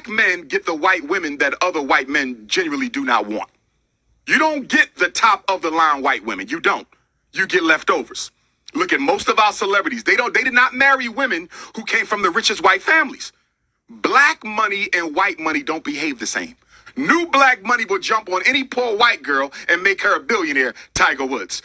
Black men get the white women that other white men genuinely do not want. You don't get the top of the line white women. You don't. You get leftovers. Look at most of our celebrities. They did not marry women who came from the richest white families. Black money and white money don't behave the same. New black money will jump on any poor white girl and make her a billionaire, Tiger Woods.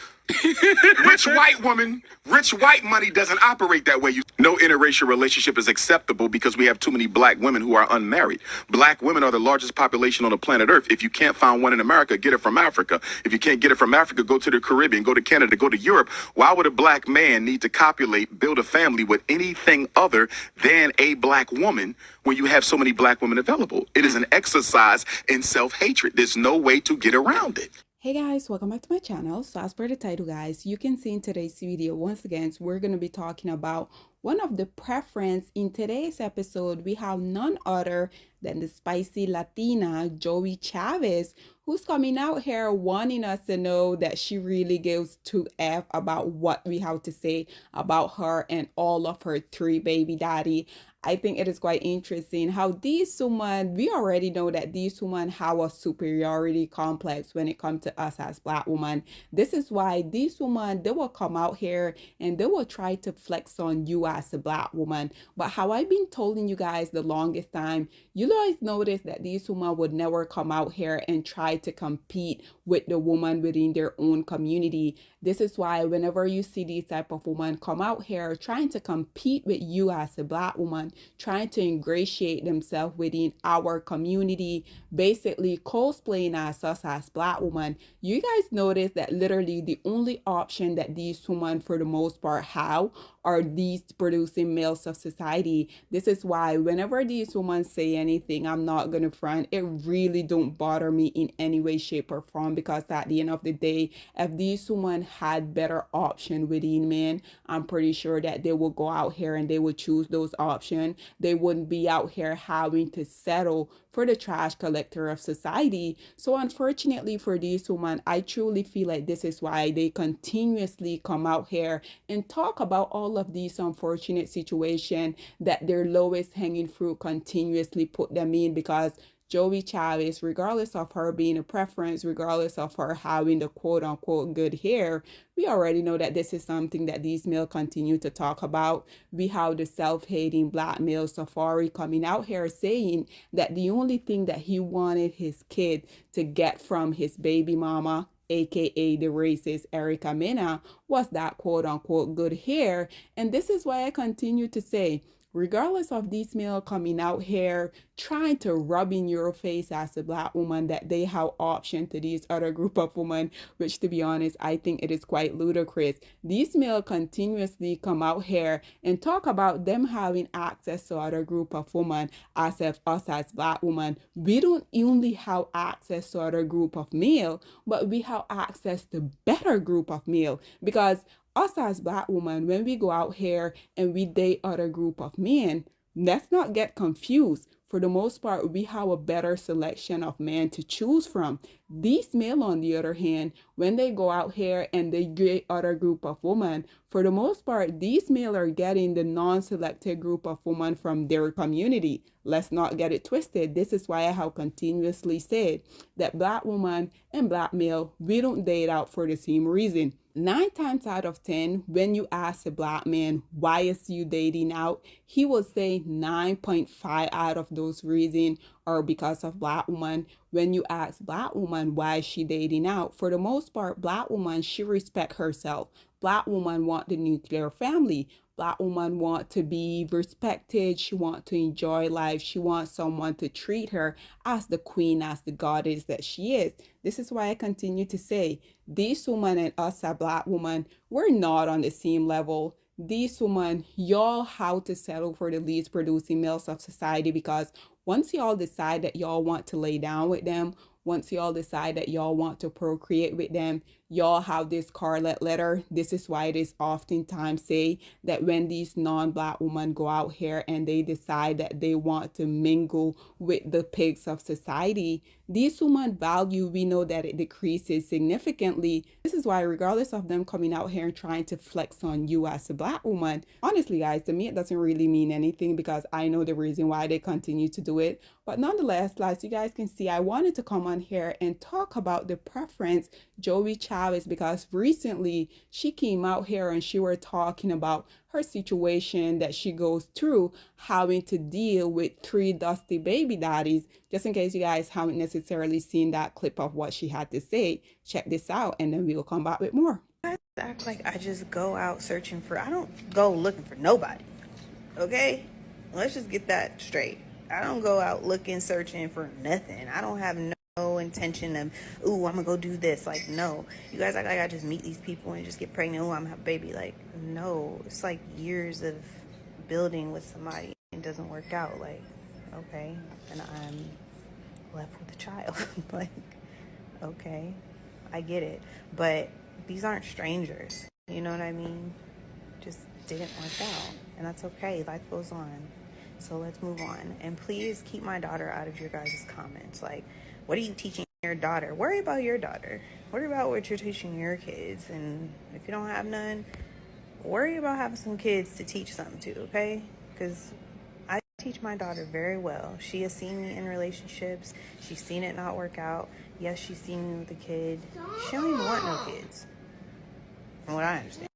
Rich white woman, rich white money doesn't operate that way. No interracial relationship is acceptable because we have too many black women who are unmarried. Black women are the largest population on the planet Earth. If you can't find one in America, get it from Africa. If you can't get it from Africa, go to the Caribbean, go to Canada, go to Europe. Why would a black man need to copulate, build a family with anything other than a black woman when you have so many black women available? It is an exercise in self-hatred. There's no way to get around it. Hey guys, welcome back to my channel. So as per the title guys, you can see in today's video, once again, we're going to be talking about one of the preference. In today's episode, we have none other than the spicy Latina Joie Chavis, who's coming out here wanting us to know that she really gives 2F about what we have to say about her and all of her 3 baby daddy. I think it is quite interesting how these women, we already know that these women have a superiority complex when it comes to us as black women. This is why these women, they will come out here and they will try to flex on you as a black woman. But how I've been telling you guys the longest time, you guys notice that these women would never come out here and try to compete with the woman within their own community. This is why whenever you see these type of women come out here trying to compete with you as a black woman, trying to ingratiate themselves within our community, basically cosplaying as us as black women, you guys notice that literally the only option that these women for the most part have are these producing males of society. This is why whenever these women say anything, I'm not gonna front, it really don't bother me in any way, shape, or form, because at the end of the day, if these women had better option within men, I'm pretty sure that they will go out here and they will choose those options. They wouldn't be out here having to settle for the trash collector of society. So unfortunately for these women, I truly feel like this is why they continuously come out here and talk about all of these unfortunate situations that their lowest hanging fruit continuously put them in, because Joie Chavis, regardless of her being a preference, regardless of her having the quote unquote good hair, we already know that this is something that these males continue to talk about. We have the self-hating black male Safari coming out here saying that the only thing that he wanted his kid to get from his baby mama, aka the racist Erica Mena, was that quote unquote good hair. And this is why I continue to say, regardless of these male coming out here trying to rub in your face as a black woman that they have option to these other group of women, which to be honest, I think it is quite ludicrous. These male continuously come out here and talk about them having access to other group of women, as if us as black women, we don't only have access to other group of male, but we have access to better group of male. Because us as black women, when we go out here and we date other group of men, let's not get confused. For the most part, we have a better selection of men to choose from. These male, on the other hand, when they go out here and they get other group of women, for the most part, these male are getting the non-selected group of women from their community. Let's not get it twisted. This is why I have continuously said that black woman and black male, we don't date out for the same reason. 9 times out of 10, when you ask a black man why is you dating out, he will say 9.5 out of those reasons are because of black woman. When you ask black woman why is she dating out, for the most part, black woman, she respect herself. Black woman want the nuclear family. Black woman want to be respected. She want to enjoy life. She wants someone to treat her as the queen, as the goddess that she is. This is why I continue to say, these women and us as black women, we're not on the same level. These women, y'all have to settle for the least producing males of society, because once y'all decide that y'all want to lay down with them, once y'all decide that y'all want to procreate with them, y'all have this scarlet letter. This is why it is oftentimes say that when these non-black women go out here and they decide that they want to mingle with the pigs of society, these women value, we know that it decreases significantly. This is why regardless of them coming out here and trying to flex on you as a black woman, honestly guys, to me it doesn't really mean anything because I know the reason why they continue to do it. But nonetheless, as you guys can see, I wanted to come on here and talk about the preference Joie Chavis, because recently she came out here and she were talking about her situation that she goes through having to deal with 3 dusty baby daddies. Just in case you guys haven't necessarily seen that clip of what she had to say, check this out and then we'll come back with more. I act like I just go out searching for, I don't go looking for nobody, okay? Let's just get that straight. I don't go out looking, searching for nothing. I don't have no intention of, ooh, I'm gonna go do this. Like, no. You guys act like I just meet these people and just get pregnant. Ooh, I'm gonna have a baby. Like, no. It's like years of building with somebody and it doesn't work out. Like, okay. And I'm left with a child. Like, okay. I get it. But these aren't strangers. You know what I mean? Just didn't work out. And that's okay. Life goes on. So let's move on. And please keep my daughter out of your guys' comments. Like, what are you teaching your daughter? Worry about your daughter. Worry about what you're teaching your kids. And if you don't have none, worry about having some kids to teach something to, okay? Because I teach my daughter very well. She has seen me in relationships. She's seen it not work out. Yes, she's seen me with a kid. She don't even want no kids, from what I understand.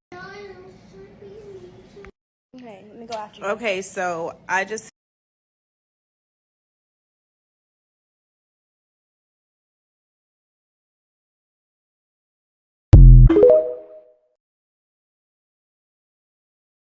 Okay, let me go after you. Okay, so I just...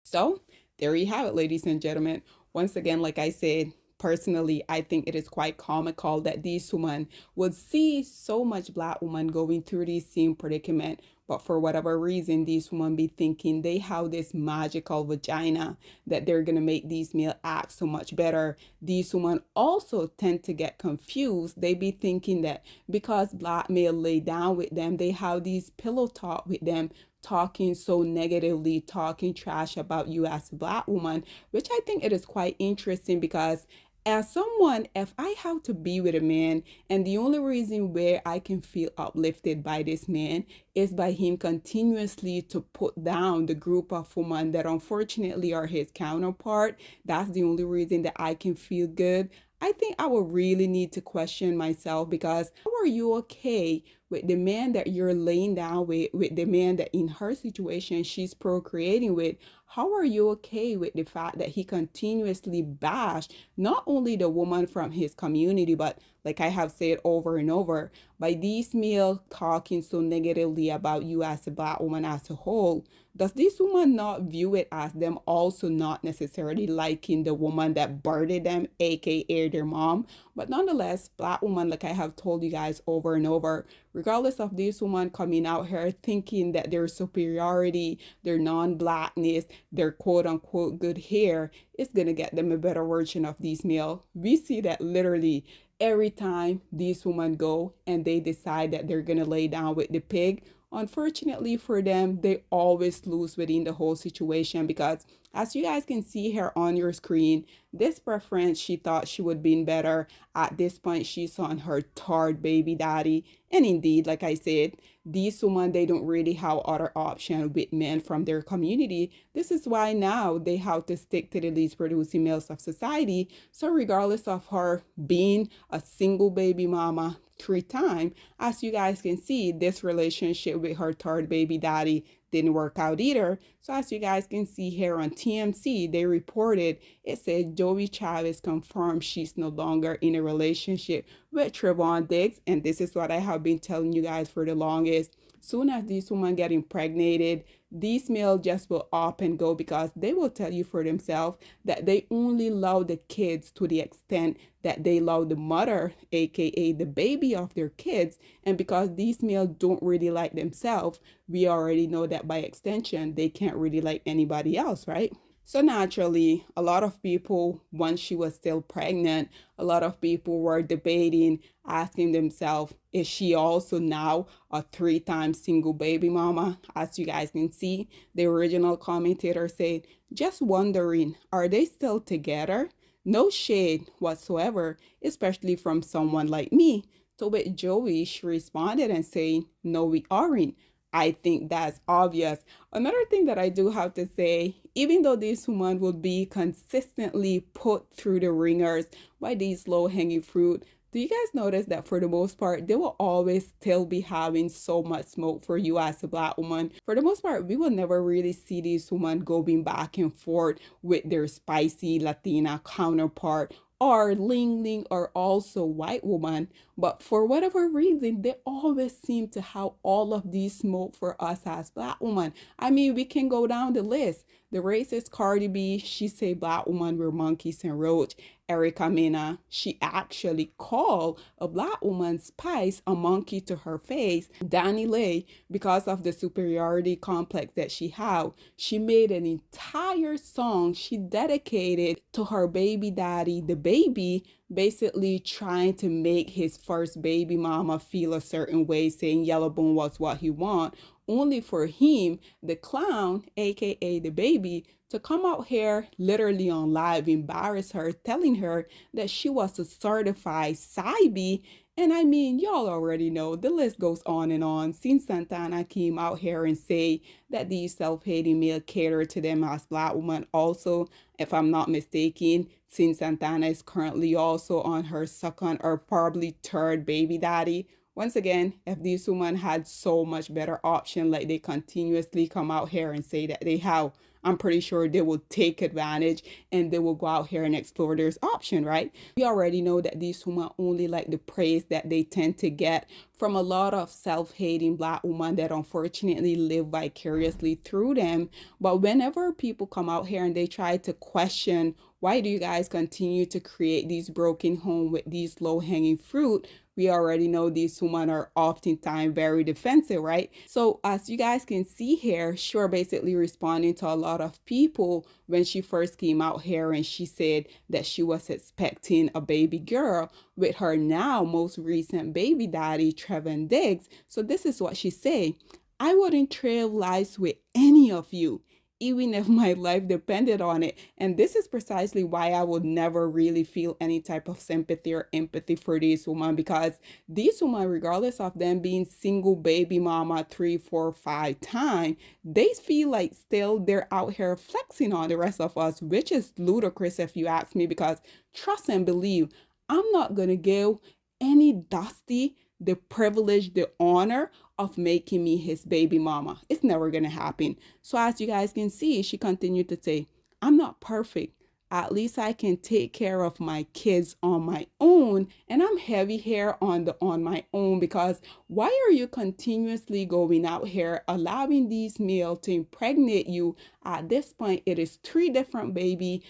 So there you have it, ladies and gentlemen. Once again, like I said, personally, I think it is quite comical that these women would see so much black women going through this same predicament, but for whatever reason, these women be thinking they have this magical vagina that they're gonna make these male act so much better. These women also tend to get confused. They be thinking that because black male lay down with them, they have these pillow talk with them, talking so negatively, talking trash about you as a black woman, which I think it is quite interesting because as someone, if I have to be with a man and the only reason where I can feel uplifted by this man is by him continuously to put down the group of women that unfortunately are his counterpart, that's the only reason that I can feel good. I think I will really need to question myself, because how are you okay with the man that you're laying down with the man that in her situation she's procreating with? How are you okay with the fact that he continuously bashed not only the woman from his community, but like I have said over and over, by these male talking so negatively about you as a black woman as a whole? Does this woman not view it as them also not necessarily liking the woman that birthed them, aka their mom? But nonetheless, black woman, like I have told you guys over and over, regardless of this woman coming out here thinking that their superiority, their non-blackness, their quote unquote good hair is gonna get them a better version of these male. We see that literally every time these women go and they decide that they're gonna lay down with the pig. Unfortunately for them, they always lose within the whole situation, because as you guys can see here on your screen, this preference, she thought she would be better. At this point, she's on her third baby daddy. And indeed, like I said, these women, they don't really have other option with men from their community. This is why now they have to stick to the least producing males of society. So regardless of her being a single baby mama 3 times, as you guys can see, this relationship with her third baby daddy didn't work out either. So as you guys can see here on TMC, they reported, it said Joie Chavis confirmed she's no longer in a relationship with Trevon Diggs. And this is what I have been telling you guys for the longest. Soon as these women get impregnated, these males just will up and go, because they will tell you for themselves that they only love the kids to the extent that they love the mother, aka the baby of their kids. And because these males don't really like themselves, we already know that by extension they can't really like anybody else, right? So naturally, a lot of people, once she was still pregnant, a lot of people were debating, asking themselves, is she also now a three-time single baby mama? As you guys can see, the original commentator said, just wondering, are they still together? No shade whatsoever, especially from someone like me. So with Joey, she responded and saying, no, we aren't. I think that's obvious. Another thing that I do have to say, even though this woman will be consistently put through the ringers by these low hanging fruit, do you guys notice that for the most part, they will always still be having so much smoke for you as a black woman? For the most part, we will never really see these women going back and forth with their spicy Latina counterpart or Ling Ling or also white woman. But for whatever reason, they always seem to have all of these smoke for us as black women. I mean, we can go down the list. The racist Cardi B, she say black women were monkeys and roach. Erica Mena, she actually called a black woman Spice a monkey to her face. Danny Lay, because of the superiority complex that she had, she made an entire song she dedicated to her baby daddy, the baby, basically trying to make his first baby mama feel a certain way, saying Yellow Bone was what he want, only for him, the clown, aka the baby, to come out here literally on live, embarrass her, telling her that she was a certified Psybe. And I mean, y'all already know the list goes on and on. Since Santana came out here and say that these self-hating male cater to them as black women. Also, if I'm not mistaken, since Santana is currently also on her second or probably third baby daddy. Once again, if these women had so much better option, like they continuously come out here and say that they have, I'm pretty sure they will take advantage and they will go out here and explore this option, right? We already know that these women only like the praise that they tend to get from a lot of self-hating black women that unfortunately live vicariously through them. But whenever people come out here and they try to question, why do you guys continue to create these broken homes with these low-hanging fruit? We already know these women are oftentimes very defensive, right? So as you guys can see here, she was basically responding to a lot of people when she first came out here and she said that she was expecting a baby girl with her now most recent baby daddy, Trevin Diggs. So this is what she said. I wouldn't trade lives with any of you, even if my life depended on it. And this is precisely why I would never really feel any type of sympathy or empathy for these women, because these women, regardless of them being single baby mama 3, 4, 5 times, they feel like still they're out here flexing on the rest of us, which is ludicrous if you ask me, because trust and believe, I'm not going to give any Dusty the privilege, the honor of making me his baby mama. It's never going to happen. So as you guys can see, she continued to say, I'm not perfect. At least I can take care of my kids on my own, and I'm heavy here on my own, because why are you continuously going out here allowing these males to impregnate you? At this point, it is three different baby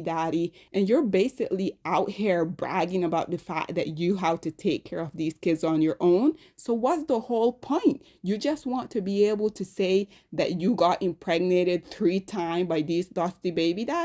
daddy, and you're basically out here bragging about the fact that you have to take care of these kids on your own. So what's the whole point? You just want to be able to say that you got impregnated 3 times by these dusty baby daddies?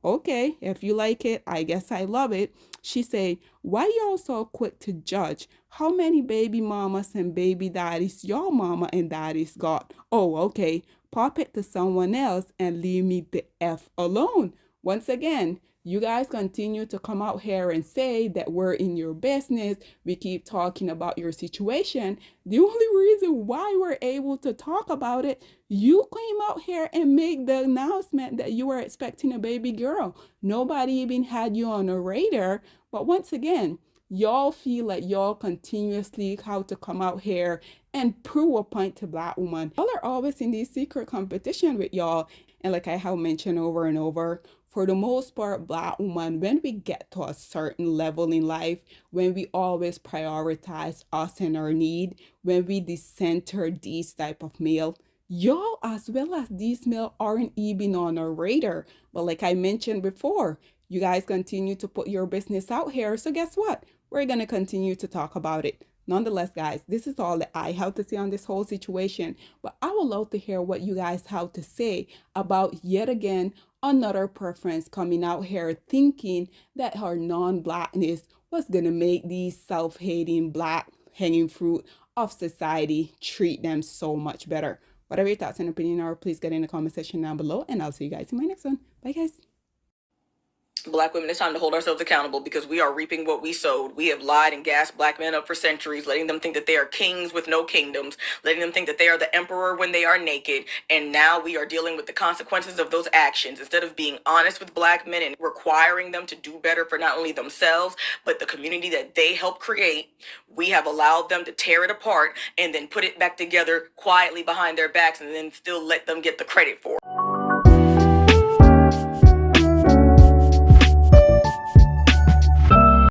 Okay, if you like it, I guess I love it. She said, why y'all so quick to judge? How many baby mamas and baby daddies y'all mama and daddies got? Oh, okay. Pop it to someone else and leave me the F alone. Once again, you guys continue to come out here and say that we're in your business. We keep talking about your situation. The only reason why we're able to talk about it, you came out here and made the announcement that you were expecting a baby girl. Nobody even had you on a radar. But once again, y'all feel like y'all continuously have to come out here and prove a point to black women. Y'all are always in this secret competition with y'all. And like I have mentioned over and over, for the most part, black women, when we get to a certain level in life, when we always prioritize us and our need, when we decenter these type of male, y'all as well as these male aren't even on our radar. But like I mentioned before, you guys continue to put your business out here. So guess what? We're going to continue to talk about it. nonetheless, guys, this is all that I have to say on this whole situation. But I would love to hear what you guys have to say about yet again another preference coming out here thinking that her non-blackness was gonna make these self-hating black hanging fruit of society treat them so much better. Whatever your thoughts and opinion are, please get in the comment section down below, and I'll see you guys in my next one. Bye, guys. Black women, it's time to hold ourselves accountable because we are reaping what we sowed. We have lied and gassed black men up for centuries, letting them think that they are kings with no kingdoms, letting them think that they are the emperor when they are naked. And now we are dealing with the consequences of those actions. Instead of being honest with black men and requiring them to do better for not only themselves, but the community that they helped create, we have allowed them to tear it apart and then put it back together quietly behind their backs and then still let them get the credit for it.